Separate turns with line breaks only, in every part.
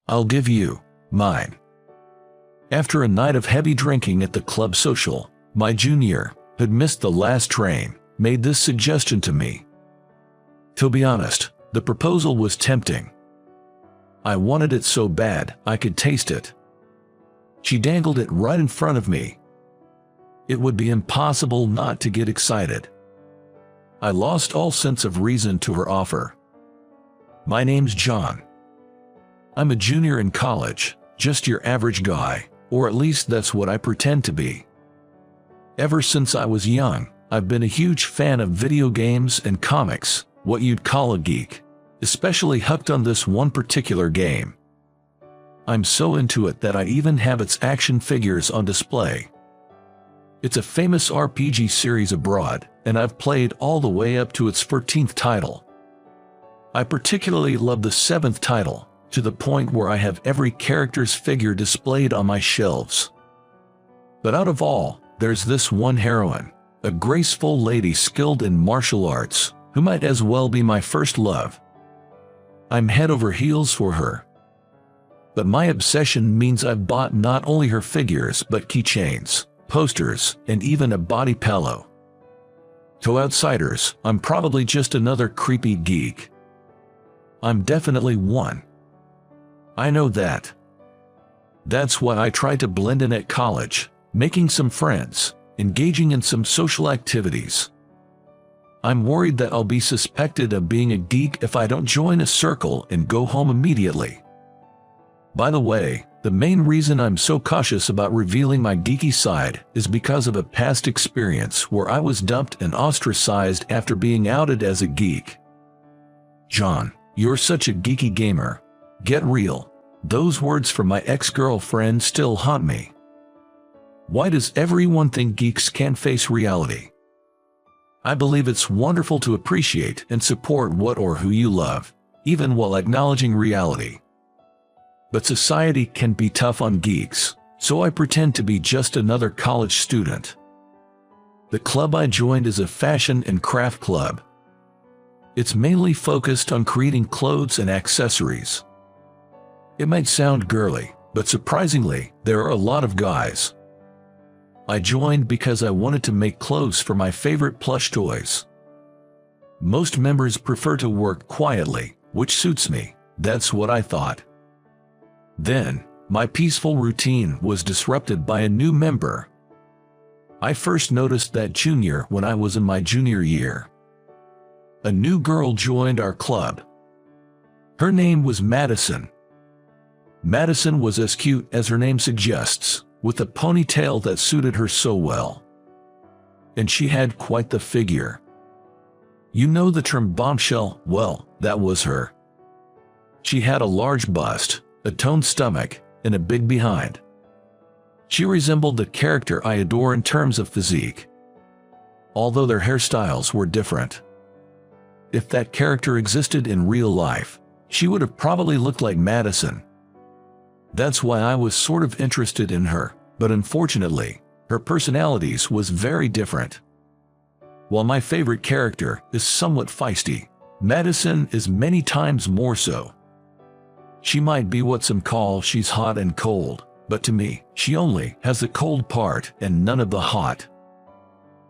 I'll give you mine. After a night of heavy drinking at the club social, my junior, who'd missed the last train, made this suggestion to me. To be honest, the proposal was tempting. I wanted it so bad I could taste it. She dangled it right in front of me. It would be impossible not to get excited. I lost all sense of reason to her offer. My name's John. I'm a junior in college, just your average guy, or at least that's what I pretend to be. Ever since I was young, I've been a huge fan of video games and comics, what you'd call a geek, especially hooked on this one particular game. I'm so into it that I even have its action figures on display. It's a famous RPG series abroad, and I've played all the way up to its 14th title. I particularly love the 7th title, to the point where I have every character's figure displayed on my shelves. But out of all, there's this one heroine, a graceful lady skilled in martial arts, who might as well be my first love. I'm head over heels for her. But my obsession means I've bought not only her figures but keychains, posters, and even a body pillow. To outsiders, I'm probably just another creepy geek. I'm definitely one. I know that. That's why I tried to blend in at college, making some friends, engaging in some social activities. I'm worried that I'll be suspected of being a geek if I don't join a circle and go home immediately. By the way, the main reason I'm so cautious about revealing my geeky side is because of a past experience where I was dumped and ostracized after being outed as a geek. John, you're such a geeky gamer. Get real. Those words from my ex-girlfriend still haunt me. Why does everyone think geeks can't face reality? I believe it's wonderful to appreciate and support what or who you love, even while acknowledging reality. But society can be tough on geeks, so I pretend to be just another college student. The club I joined is a fashion and craft club. It's mainly focused on creating clothes and accessories. It might sound girly, but surprisingly, there are a lot of guys. I joined because I wanted to make clothes for my favorite plush toys. Most members prefer to work quietly, which suits me. That's what I thought. Then, my peaceful routine was disrupted by a new member. I first noticed that junior when I was in my junior year. A new girl joined our club. Her name was Madison. Madison was as cute as her name suggests, with a ponytail that suited her so well. And she had quite the figure. You know the term bombshell? Well, that was her. She had a large bust, a toned stomach, and a big behind. She resembled the character I adore in terms of physique, although their hairstyles were different. If that character existed in real life, she would have probably looked like Madison. That's why I was sort of interested in her, but unfortunately, her personality was very different. While my favorite character is somewhat feisty, Madison is many times more so. She might be what some call she's hot and cold, but to me, she only has the cold part and none of the hot.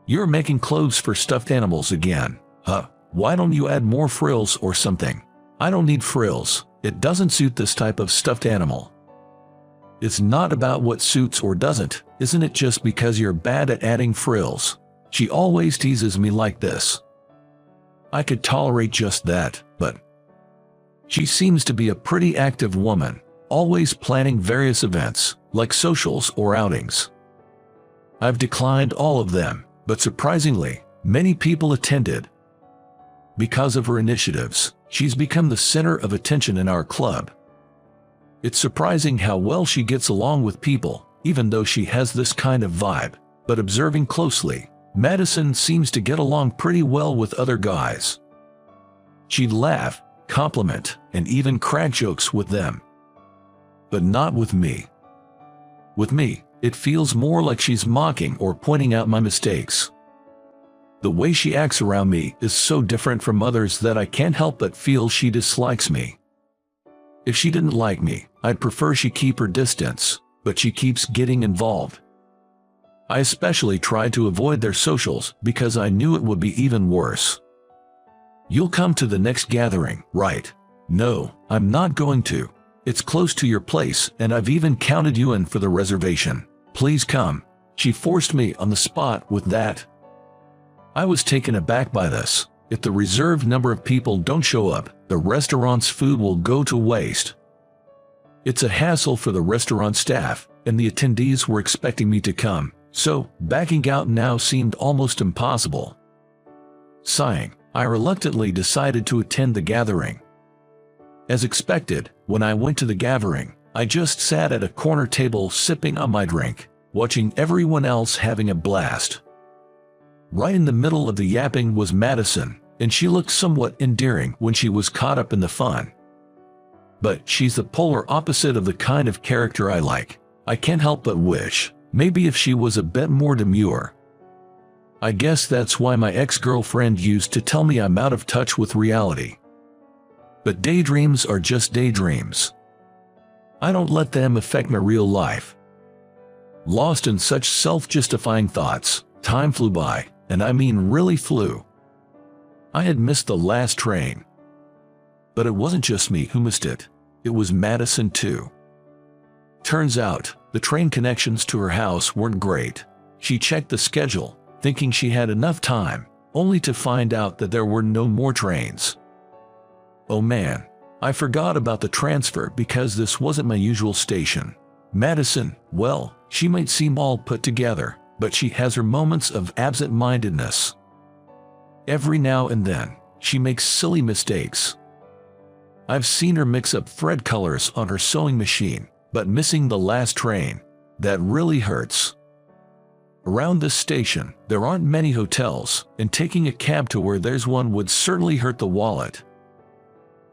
You're making clothes for stuffed animals again, huh? Why don't you add more frills or something? I don't need frills. It doesn't suit this type of stuffed animal. It's not about what suits or doesn't, isn't it, just because you're bad at adding frills? She always teases me like this. I could tolerate just that, but she seems to be a pretty active woman, always planning various events, like socials or outings. I've declined all of them, but surprisingly, many people attended. Because of her initiatives, she's become the center of attention in our club. It's surprising how well she gets along with people, even though she has this kind of vibe. But observing closely, Madison seems to get along pretty well with other guys. She'd laugh, compliment, and even crack jokes with them. But not with me. With me, it feels more like she's mocking or pointing out my mistakes. The way she acts around me is so different from others that I can't help but feel she dislikes me. If she didn't like me, I'd prefer she keep her distance, but she keeps getting involved. I especially tried to avoid their socials because I knew it would be even worse. You'll come to the next gathering, right? No, I'm not going to. It's close to your place and I've even counted you in for the reservation. Please come. She forced me on the spot with that. I was taken aback by this. If the reserved number of people don't show up, the restaurant's food will go to waste. It's a hassle for the restaurant staff, and the attendees were expecting me to come, so backing out now seemed almost impossible. Sighing, I reluctantly decided to attend the gathering. As expected, when I went to the gathering, I just sat at a corner table sipping on my drink, watching everyone else having a blast. Right in the middle of the yapping was Madison, and she looked somewhat endearing when she was caught up in the fun. But she's the polar opposite of the kind of character I like. I can't help but wish, maybe if she was a bit more demure. I guess that's why my ex-girlfriend used to tell me I'm out of touch with reality. But daydreams are just daydreams. I don't let them affect my real life. Lost in such self-justifying thoughts, time flew by, and I mean really flew. I had missed the last train. But it wasn't just me who missed it. It was Madison too. Turns out, the train connections to her house weren't great. She checked the schedule, thinking she had enough time, only to find out that there were no more trains. Oh man, I forgot about the transfer because this wasn't my usual station. Madison, well, she might seem all put together, but she has her moments of absent-mindedness. Every now and then, she makes silly mistakes. I've seen her mix up thread colors on her sewing machine, but missing the last train. That really hurts. Around this station, there aren't many hotels, and taking a cab to where there's one would certainly hurt the wallet.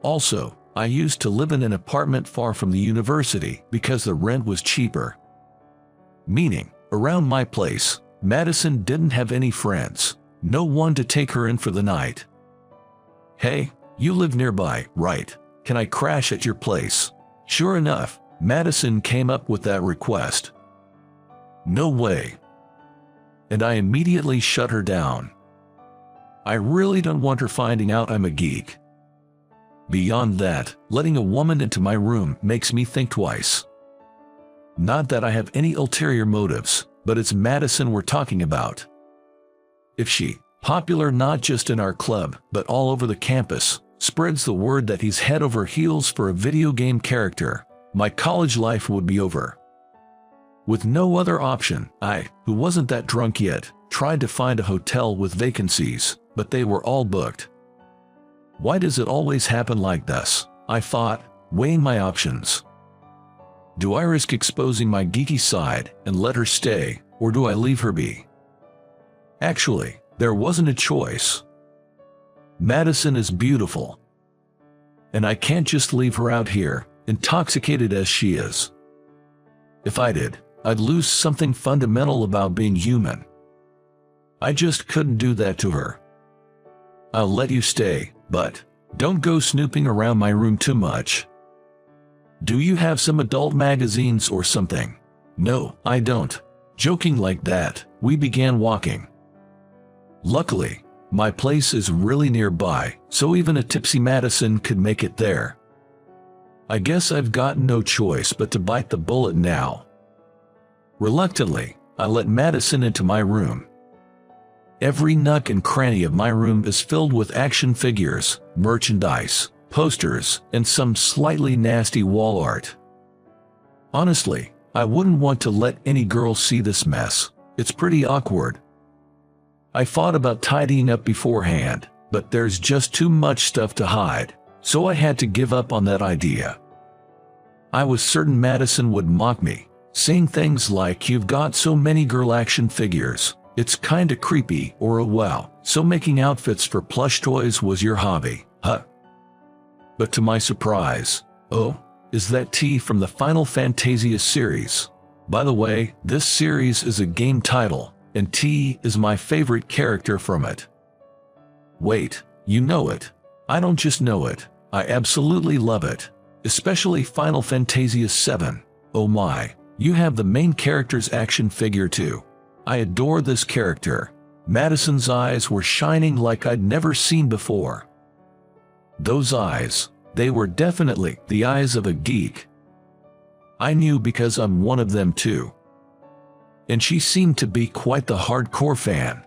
Also, I used to live in an apartment far from the university because the rent was cheaper. Meaning, around my place, Madison didn't have any friends, no one to take her in for the night. Hey, you live nearby, right? Can I crash at your place? Sure enough, Madison came up with that request. No way. And I immediately shut her down. I really don't want her finding out I'm a geek. Beyond that, letting a woman into my room makes me think twice. Not that I have any ulterior motives, but it's Madison we're talking about. If she, popular not just in our club, but all over the campus, spreads the word that he's head over heels for a video game character, my college life would be over. With no other option, I, who wasn't that drunk yet, tried to find a hotel with vacancies, but they were all booked. Why does it always happen like this? I thought, weighing my options. Do I risk exposing my geeky side and let her stay, or do I leave her be? Actually, there wasn't a choice. Madison is beautiful. And I can't just leave her out here, intoxicated as she is. If I did, I'd lose something fundamental about being human. I just couldn't do that to her. I'll let you stay, but don't go snooping around my room too much. Do you have some adult magazines or something? No, I don't. Joking like that, we began walking. Luckily, my place is really nearby, so even a tipsy Madison could make it there. I guess I've got no choice but to bite the bullet now. Reluctantly, I let Madison into my room. Every nook and cranny of my room is filled with action figures, merchandise, posters, and some slightly nasty wall art. Honestly, I wouldn't want to let any girl see this mess. It's pretty awkward. I thought about tidying up beforehand, but there's just too much stuff to hide, so I had to give up on that idea. I was certain Madison would mock me, saying things like, "You've got so many girl action figures, it's kinda creepy," or "Oh wow, so making outfits for plush toys was your hobby, huh?" But to my surprise, oh, is that T from the Final Fantasia series? By the way, this series is a game title, and T is my favorite character from it. Wait, you know it? I don't just know it, I absolutely love it. especially Final Fantasy VII. Oh my, you have the main character's action figure too. I adore this character. Madison's eyes were shining like I'd never seen before. Those eyes, they were definitely the eyes of a geek. I knew because I'm one of them too. And she seemed to be quite the hardcore fan.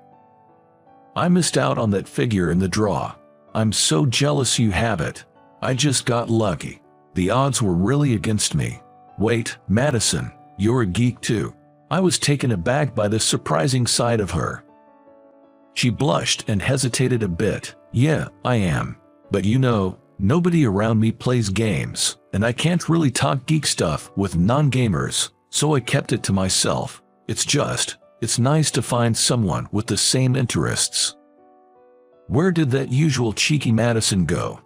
I missed out on that figure in the draw. I'm so jealous you have it. I just got lucky. The odds were really against me. Wait, Madison, you're a geek too. I was taken aback by the surprising side of her. She blushed and hesitated a bit. Yeah, I am. But you know, nobody around me plays games, and I can't really talk geek stuff with non-gamers, so I kept it to myself. It's nice to find someone with the same interests. Where did that usual cheeky Madison go?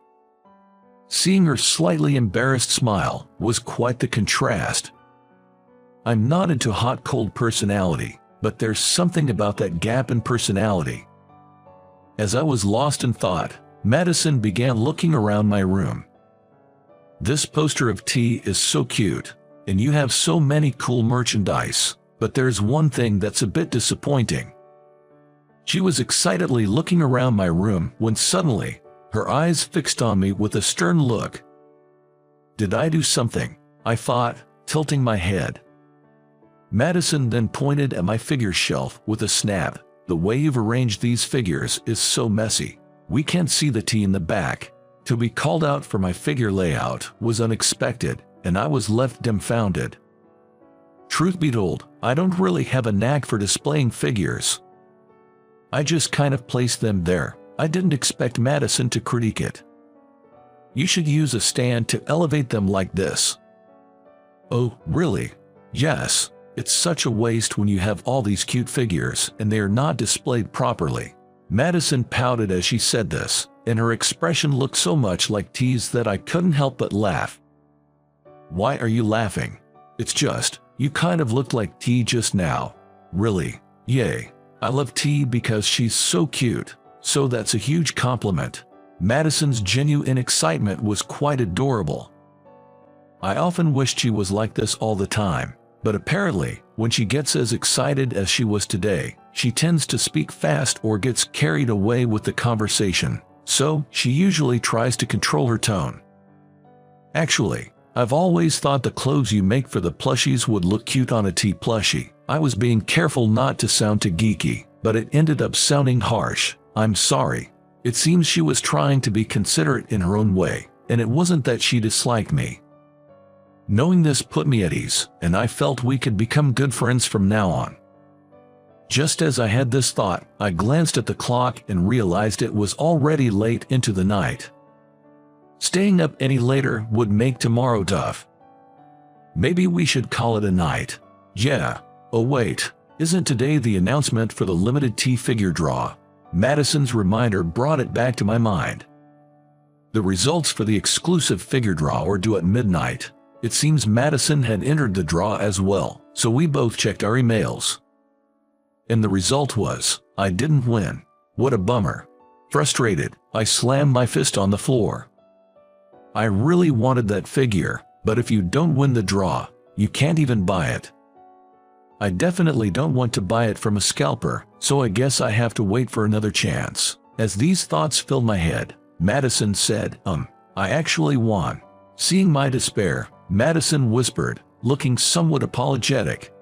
Seeing her slightly embarrassed smile was quite the contrast. I'm not into hot-cold personality, but there's something about that gap in personality. As I was lost in thought, Madison began looking around my room. This poster of T is so cute, and you have so many cool merchandise, but there's one thing that's a bit disappointing. She was excitedly looking around my room when suddenly, her eyes fixed on me with a stern look. Did I do something? I thought, tilting my head. Madison then pointed at my figure shelf with a snap. The way you've arranged these figures is so messy. We can't see the T in the back. To be called out for my figure layout was unexpected, and I was left dumbfounded. Truth be told, I don't really have a knack for displaying figures. I just kind of placed them there. I didn't expect Madison to critique it. You should use a stand to elevate them like this. Oh, really? Yes. It's such a waste when you have all these cute figures and they are not displayed properly. Madison pouted as she said this, and her expression looked so much like T's that I couldn't help but laugh. Why are you laughing? It's just, you kind of looked like T just now. Really? Yay. I love T because she's so cute, so that's a huge compliment. Madison's genuine excitement was quite adorable. I often wished she was like this all the time, but apparently, when she gets as excited as she was today, she tends to speak fast or gets carried away with the conversation, so she usually tries to control her tone. Actually, I've always thought the clothes you make for the plushies would look cute on a T plushie. I was being careful not to sound too geeky, but it ended up sounding harsh. I'm sorry. It seems she was trying to be considerate in her own way, and it wasn't that she disliked me. Knowing this put me at ease, and I felt we could become good friends from now on. Just as I had this thought, I glanced at the clock and realized it was already late into the night. Staying up any later would make tomorrow tough. Maybe we should call it a night. Yeah. Oh wait, isn't today the announcement for the limited T figure draw? Madison's reminder brought it back to my mind. The results for the exclusive figure draw were due at midnight. It seems Madison had entered the draw as well, so we both checked our emails. And the result was, I didn't win. What a bummer. Frustrated, I slammed my fist on the floor. I really wanted that figure, but if you don't win the draw, you can't even buy it. I definitely don't want to buy it from a scalper, so I guess I have to wait for another chance. As these thoughts filled my head, Madison said, I actually won. Seeing my despair, Madison whispered, looking somewhat apologetic.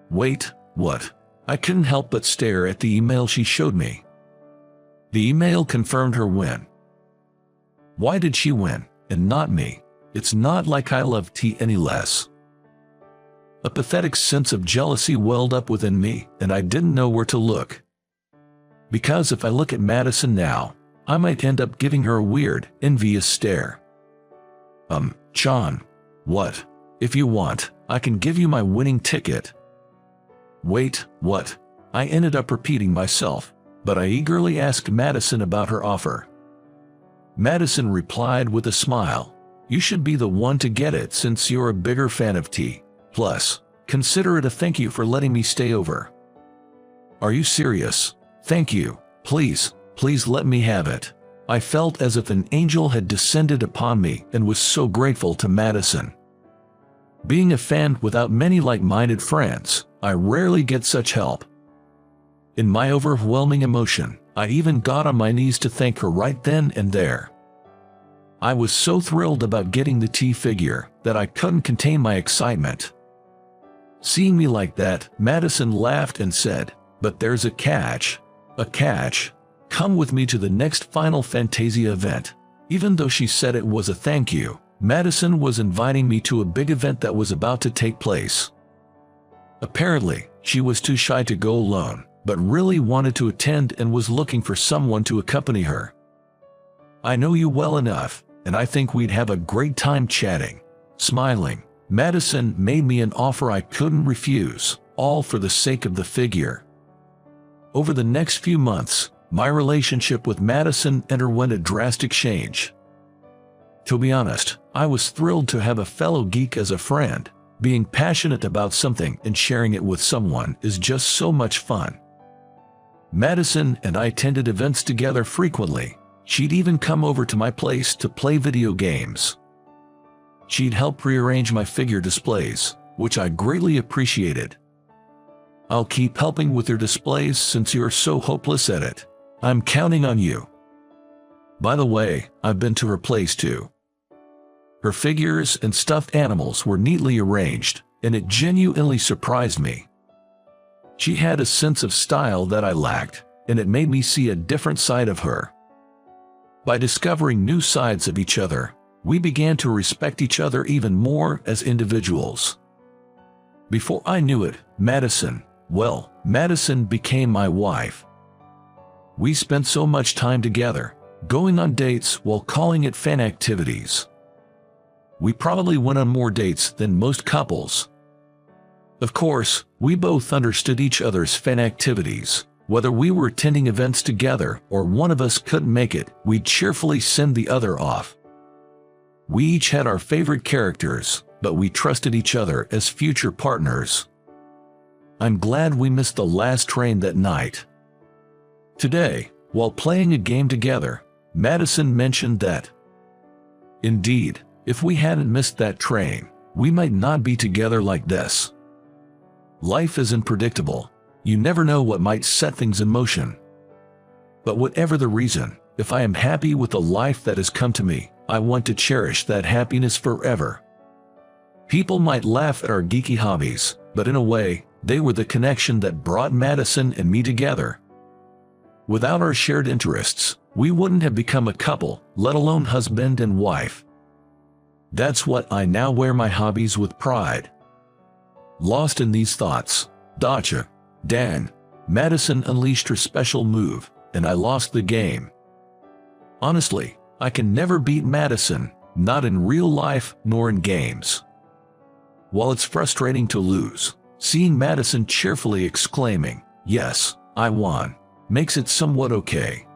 Wait, what? I couldn't help but stare at the email she showed me. The email confirmed her win. Why did she win, and not me? It's not like I love T any less. A pathetic sense of jealousy welled up within me, and I didn't know where to look. Because if I look at Madison now, I might end up giving her a weird, envious stare. John. What? If you want, I can give you my winning ticket. Wait, what? I ended up repeating myself, but I eagerly asked Madison about her offer. Madison replied with a smile. You should be the one to get it since you're a bigger fan of T. Plus, consider it a thank you for letting me stay over. Are you serious? Thank you. Please let me have it. I felt as if an angel had descended upon me and was so grateful to Madison. Being a fan without many like-minded friends, I rarely get such help. In my overwhelming emotion, I even got on my knees to thank her right then and there. I was so thrilled about getting the T figure that I couldn't contain my excitement. Seeing me like that, Madison laughed and said, "But there's a catch. A catch. Come with me to the next Final Fantasia event." Even though she said it was a thank you, Madison was inviting me to a big event that was about to take place. Apparently, she was too shy to go alone, but really wanted to attend and was looking for someone to accompany her. "I know you well enough, and I think we'd have a great time chatting." Smiling, Madison made me an offer I couldn't refuse, all for the sake of the figure. Over the next few months, my relationship with Madison underwent a drastic change. To be honest, I was thrilled to have a fellow geek as a friend. Being passionate about something and sharing it with someone is just so much fun. Madison and I attended events together frequently. She'd even come over to my place to play video games. She'd help rearrange my figure displays, which I greatly appreciated. "I'll keep helping with your displays since you're so hopeless at it. I'm counting on you." By the way, I've been to her place too. Her figures and stuffed animals were neatly arranged, and it genuinely surprised me. She had a sense of style that I lacked, and it made me see a different side of her. By discovering new sides of each other, we began to respect each other even more as individuals. Before I knew it, Madison became my wife. We spent so much time together, going on dates while calling it fan activities. We probably went on more dates than most couples. Of course, we both understood each other's fan activities. Whether we were attending events together or one of us couldn't make it, we'd cheerfully send the other off. We each had our favorite characters, but we trusted each other as future partners. I'm glad we missed the last train that night. Today, while playing a game together, Madison mentioned that, "Indeed, if we hadn't missed that train, we might not be together like this." Life is unpredictable. You never know what might set things in motion. But whatever the reason, if I am happy with the life that has come to me, I want to cherish that happiness forever. People might laugh at our geeky hobbies, but in a way, they were the connection that brought Madison and me together. Without our shared interests, we wouldn't have become a couple, let alone husband and wife. That's what I now wear my hobbies with pride. Lost in these thoughts, Dacha, Dan, Madison unleashed her special move, and I lost the game. Honestly, I can never beat Madison, not in real life nor in games. While it's frustrating to lose, seeing Madison cheerfully exclaiming, "Yes, I won," makes it somewhat okay.